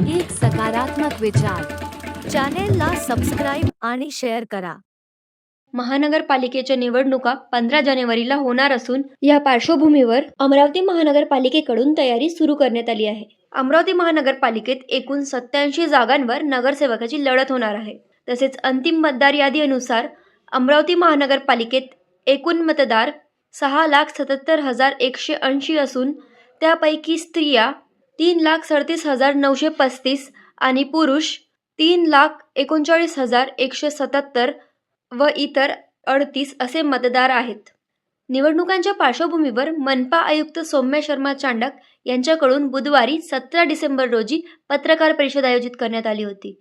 एक सकारात्मक विचार. चॅनेलला सबस्क्राईब आणि शेअर करा. महानगरपालिकेच्या निवडणुका 15 जानेवारीला होणार असून या पार्श्वभूमीवर अमरावती महानगरपालिकेकडून तयारी सुरू करण्यात आली आहे. अमरावती महानगरपालिकेत एकूण 87 जागांवर नगरसेवकाची लढत होणार आहे. तसेच अंतिम मतदार यादीनुसार अमरावती महानगरपालिकेत एकूण मतदार 6,77,180 असून त्यापैकी स्त्रिया 3,37,935 आणि पुरुष 3,39,177 व इतर 38 असे मतदार आहेत. निवडणुकांच्या पार्श्वभूमीवर मनपा आयुक्त सौम्या शर्मा चांडक यांच्याकडून बुधवारी 17 डिसेंबर रोजी पत्रकार परिषद आयोजित करण्यात आली होती.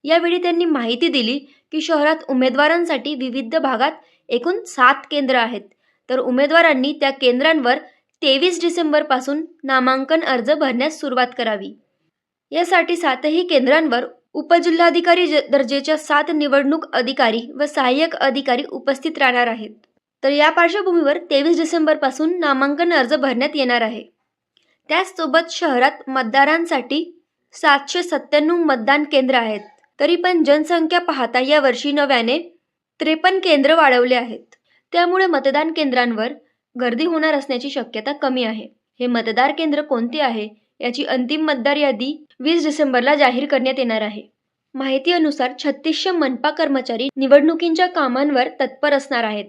यावेळी त्यांनी माहिती दिली की शहरात उमेदवारांसाठी विविध भागात एकूण 7 केंद्र आहेत, तर उमेदवारांनी त्या केंद्रांवर 23 डिसेंबरपासून नामांकन अर्ज भरण्यास सुरुवात करावी. यासाठी 7ही केंद्रांवर उपजिल्हाधिकारी दर्जेच्या 7 निवडणूक अधिकारी व सहाय्यक अधिकारी उपस्थित राहणार आहेत. तर या पार्श्वभूमीवर 23 डिसेंबरपासून नामांकन अर्ज भरण्यात येणार आहे. त्याचसोबत शहरात मतदारांसाठी 797 मतदान केंद्र आहेत. तरी पण जनसंख्या पाहता यावर्षी नव्याने 53 केंद्र वाढवले आहेत. त्यामुळे मतदान केंद्रांवर गर्दी होणार असण्याची शक्यता कमी आहे. हे मतदार केंद्र कोणते आहे याची अंतिम मतदार यादी 20 डिसेंबरला जाहीर करण्यात येणार आहे. माहितीनुसार 3600 मनपा कर्मचारी निवडणुकींच्या कामांवर तत्पर असणार आहेत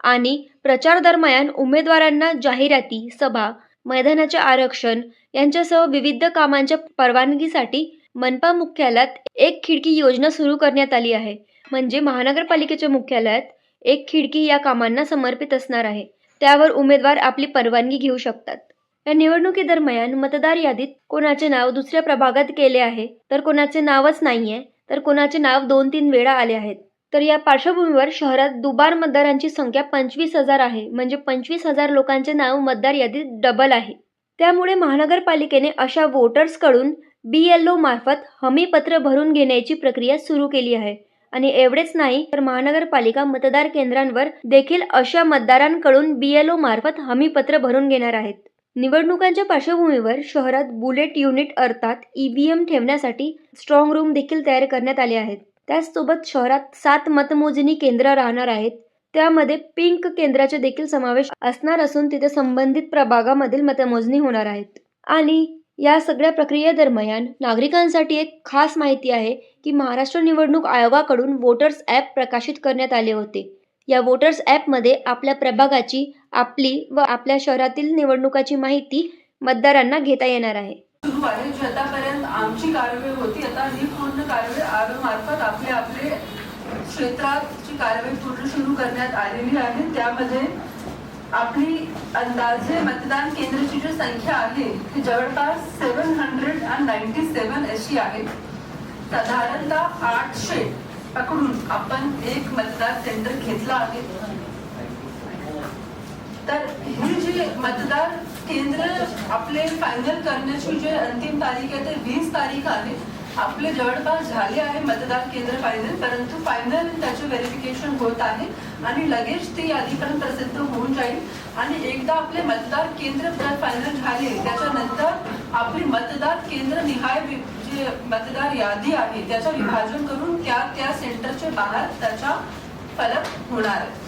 आणि प्रचार दरम्यान उमेदवारांना जाहिराती, सभा, मैदानाचे आरक्षण यांच्यासह विविध कामांच्या परवानगीसाठी मनपा मुख्यालयात एक खिडकी योजना सुरू करण्यात आली आहे. म्हणजे महानगरपालिकेच्या मुख्यालयात एक खिडकी या कामांना समर्पित असणार आहे. त्यावर उमेदवार आपली परवानगी घेऊ शकतात. या निवडणुकीदरम्यान मतदार यादीत कोणाचे नाव दुसऱ्या प्रभागात केले आहे, तर कोणाचे नावच नाहीये, तर कोणाचे नाव 2-3 वेळा आले आहेत. तर या पार्श्वभूमीवर शहरात दुबार मतदारांची संख्या 25,000 आहे. म्हणजे 25,000 लोकांचे नाव मतदार यादीत डबल आहे. त्यामुळे महानगरपालिकेने अशा वोटर्सकडून BLO मार्फत हमीपत्र भरून घेण्याची प्रक्रिया सुरू केली आहे. आणि एवढेच नाही तर महानगरपालिका मतदार केंद्रांवर देखील अशा मतदारांकडून BLO मार्फत हमीपत्र भरून घेणार आहेत. निवडणुकांच्या पार्श्वभूमीवर शहरात बुलेट युनिट अर्थात EVM ठेवण्यासाठी स्ट्रॉंग रूम देखील तयार करण्यात आले आहेत. त्याचसोबत शहरात 7 मतमोजणी केंद्र राहणार आहेत. त्यामध्ये पिंक केंद्राचे देखील समावेश असणार असून तिथे संबंधित प्रभागामधील मतमोजणी होणार आहेत. आणि या सगळ्या प्रक्रियेदरम्यान नागरिकांसाठी एक खास माहिती आहे की महाराष्ट्र निवडणूक आयोगाकडून वोटर्स ॲप प्रकाशित करण्यात आले होते. या वोटर्स ॲपमध्ये आपल्या प्रभागाची, आपली व आपल्या शहरातील निवडणुकाची माहिती मतदारांना घेता येणार आहे. सुरू आहे जी आतापर्यंत आमची कारवाई होती, आता ही पूर्ण कारवाई आयोगामार्फत आपल्या क्षेत्राची कारवाई पूर्ण सुरू करण्यात आलेली आहे. त्यामध्ये आपली अंदाजे मतदान केंद्राची जी संख्या आहे ती जवळपास 797 अशी आहे. साधारणतः 800 पकडून आपण एक मतदार केंद्र घेतला आहे. तर ही जी मतदार केंद्र आपले फायनल करण्याची जे अंतिम तारीख आहे ते 20 तारीख आहे. आपले जवळपास झाले आहे मतदार केंद्र फायनल, परंतु फायनल त्याचे व्हेरिफिकेशन होत आहे आणि लगेच ती यादी पण प्रसिद्ध होऊन जाईल. आणि एकदा आपले मतदार केंद्र फायनल झाले त्याच्यानंतर आपली मतदार केंद्र निहाय जे मतदार यादी आहे त्याचं विभाजन करून त्या सेंटरच्या बाहेर त्याचा फलक होणार आहे.